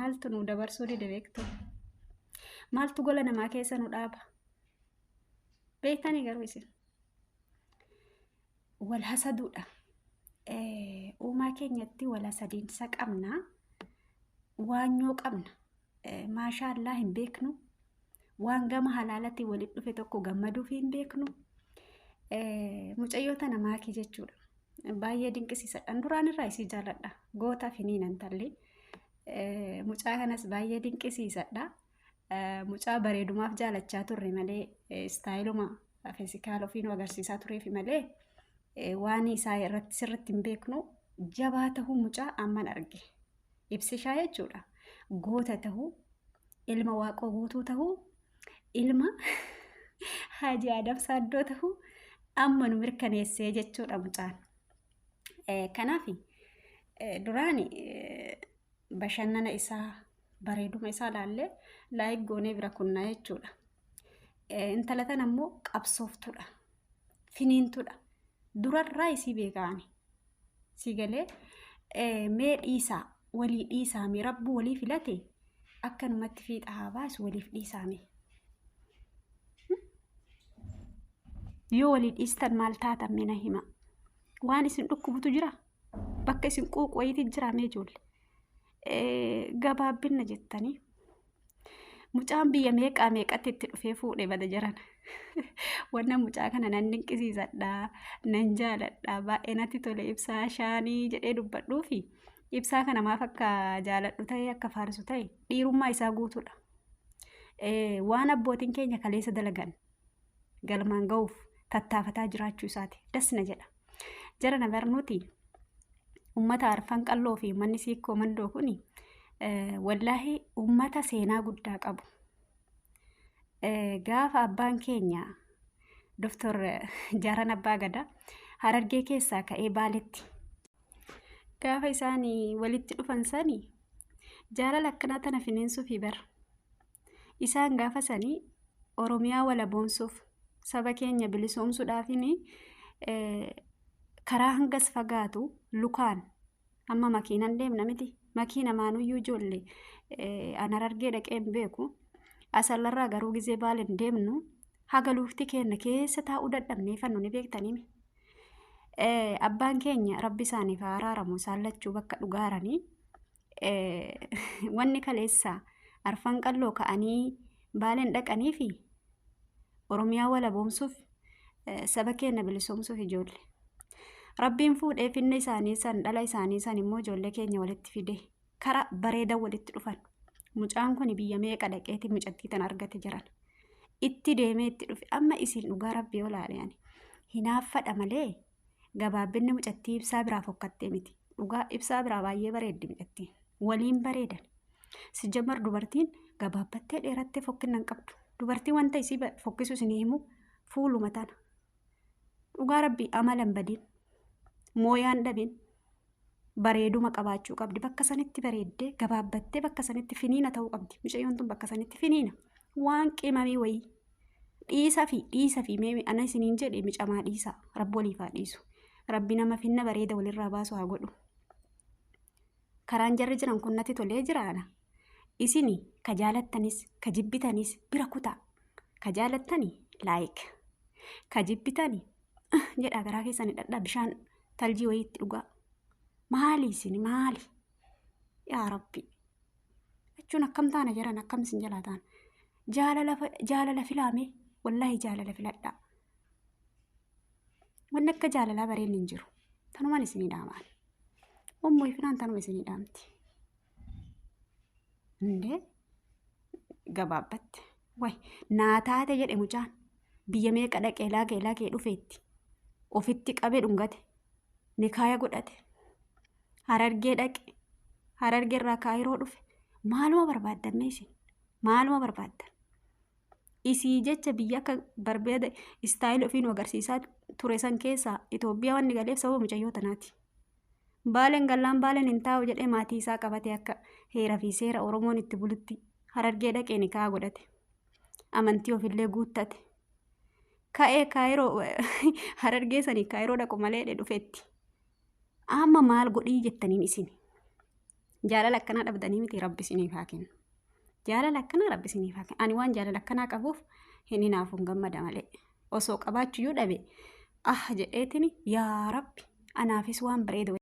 maaltu nu dabarsuu dide beektu? Maaltu gola namaa keessa nu dhaaba? Beektanii garuu isin wal hasaduudha. Uumaa keenyatti wal hasadiinsa qabna. Waanyoo qabna. Maashaallah hin beeknu. Waan gama halaalatti walitti dhufe tokko gammaduuf hin beeknu. Mucayyoota namaa kee jechuudha. Baay'ee dinqisiisadhaan duraan irraa isii jaalladha. Goota finiinan talli. Mucaa kanas baay'ee dinqisiisadha. Mucaa bareedumaaf jaalachaa turre malee istaayiluma fiizikaal ofiin agarsiisaa tureef malee waan isaa irratti sirriitti hin beeknu. Jabaa tahuu mucaa amman arge. Ibsishaa jechuudha. Goota tahuu, ilma waaqoo guutuu tahuu, ilma Haji Adam Saaddoo tahuu amma nu mirkaneessee jechuudha mucaan. Kanaaf duraan bashannana isaa bareeduma isaa laallee laayik goonee bira kunnaa jechuudha. Intala tan ammoo qabsooftuudha. Finiintuudha. Durarraa isii beekaani. Si galee mee dhiisaa walii dhiisaame rabbu walii filate akkanumatti fiixa haa baasu waliif dhiisaame. Yoo walii dhiistan maal taatan mina hima. Waan isin dhukkubutu jira. Bakka isin quuqu wayiiti jira mee ijoollee. Gabaabbinna jettanii. Mucaan biyya meeqatti itti dhufee fuudhee bada jiran. Wanna mucaa kana nan dinqisiisadha, nan jaaladha, baay'ee natti tole ibsaa shaanii jedhee dubbadhuufi ibsaa kana maaf akka jaaladhu ta'e akka faarsu ta'e dhiirummaa isaa guutuudha. Waan abbootiin keenya kaleessa dalagan galmaan ga'uuf tattaafataa jiraachuu isaati. Dasna jedha. Jara na barnuuti ummata arfan qalloo fi manni siikoo mandoo kuni wallaahi ummata seenaa guddaa qabu. Gaafa abbaan keenya Dr. Jaaran Abbaa Gadaa Harargee keessaa ka'ee Baaletti gaafa isaanii walitti dhufan sanii jaalala akkanaa tana finiinsuuf bara. Isaan gaafa sanii Oromiyaa walaboomsuuf saba keenya bilisoomsuudhaafini karaa hangas fagaatu lukaan amma makiinan deemna miti. Makiina maanuyyuu ijoollee an Harargee dhaqeen beeku. Asallarraa garuu gizee Baaleen deemnu haga lufti keenya keessa taa'uu dadhabnee fannu ni beektanii. Abbaan keenya rabbi isaaniif araaramu isaan lachuu bakka dhugaaranii wanni kaleessaa arfan qalloo ka'anii Baaleen dhaqanii fi Oromiyaa walaboomsuuf saba keenya bilisoomsuuf ijoollee. Rabbiin fuudhee finna isaanii san dhala isaanii san immoo ijoollee keenya walitti fide karaa bareeda walitti dhufan. Mucaan kun biyya meeqa dhaqeeti mucattii tan argate jiran. Itti deemee itti dhufe amma isin dhugaa rabbii olaanaan hinaaffadha malee gabaabbinni mucattii ibsaa biraa fokkattee miti. Dhugaa ibsaa biraa baay'ee bareeddi mucattiin. Waliin bareedan. Si jammar dubartiin gabaabbattee dheerattee fokkinnan qabdu. Dubartii wanta isii fokkisu isinii himu fuuluma tana. Dhugaa rabbii amalan badiin. Mooyaan dhabin. Bareeduma qabaachuu qabdi. Bakka sanitti bareeddee gabaabbattee bakka sanitti finiina ta'uu qabdi. Mucayyoon tun bakka sanitti finiina. Waan qimamii wayii. Dhiisa fi mee ana isiniin jedhe micamaa dhiisa. Rabbi waliifaa dhiisu. Rabbi nama finna bareeda walirraa baasu haa godhu. Karaan jarri jiran kun natti tolee jiraana. Isini ka jaalattanis ka jibbitanis bira kutaa. Ka jaalattani laayik. Ka jibbitani jedha garaa keessanii dhadhaa bishaan taljii wayiitti dhugaa. Maali isini maali? Yaa Rabbi. Jechuun akkam taana jiran akkam isin jalaa taana. Jaalala filaame wallahi jaalala filadhaa. Wanni akka jaalalaa bareen hin jiru. Tanumaan isinii dhaamaan. Ommoo ifinaan tanuma isinii dhaamti. Indee gabaabbatte. Way naataate jedhe mucaan biyya meeqa dhaqee laagee dhufeetti. Ofitti qabee dhungate. Nikaaya godhate. Harargee dhaqe. Harargee irraa Kaayiroo dhufe. Maaluma barbaaddan isin? Maaluma barbaaddan? Isii jecha biyya akka barbaade istaayil ofiin agarsiisaa ture san keessaa Itoophiyaa wanni galeef sababa mucayyoo tanaati. Baaleen gallaan Baaleen hin taa'u jedhee maatii isaa qabatee akka heeraa fi seera Oromoon itti bulutti Harargee dhaqee nikaa godhate. Amantii ofillee guuttate. Ka'ee Kaayiroo Harargee sanii Kaayiroo dhaqu malee dhufeetti. Amma maal godhii jettaniin isin? jaalala akkanaa dhabdanii miti rabbi isiniif haa kennu. Jaalala akkanaa rabbi isiniif haa kennu. Ani waan jaalala akkanaa qabuuf hin hinaafuun gammada malee. Osoo qabaachuyyuu dhabe jedheetini yaa rabbi anaafis waan bareeda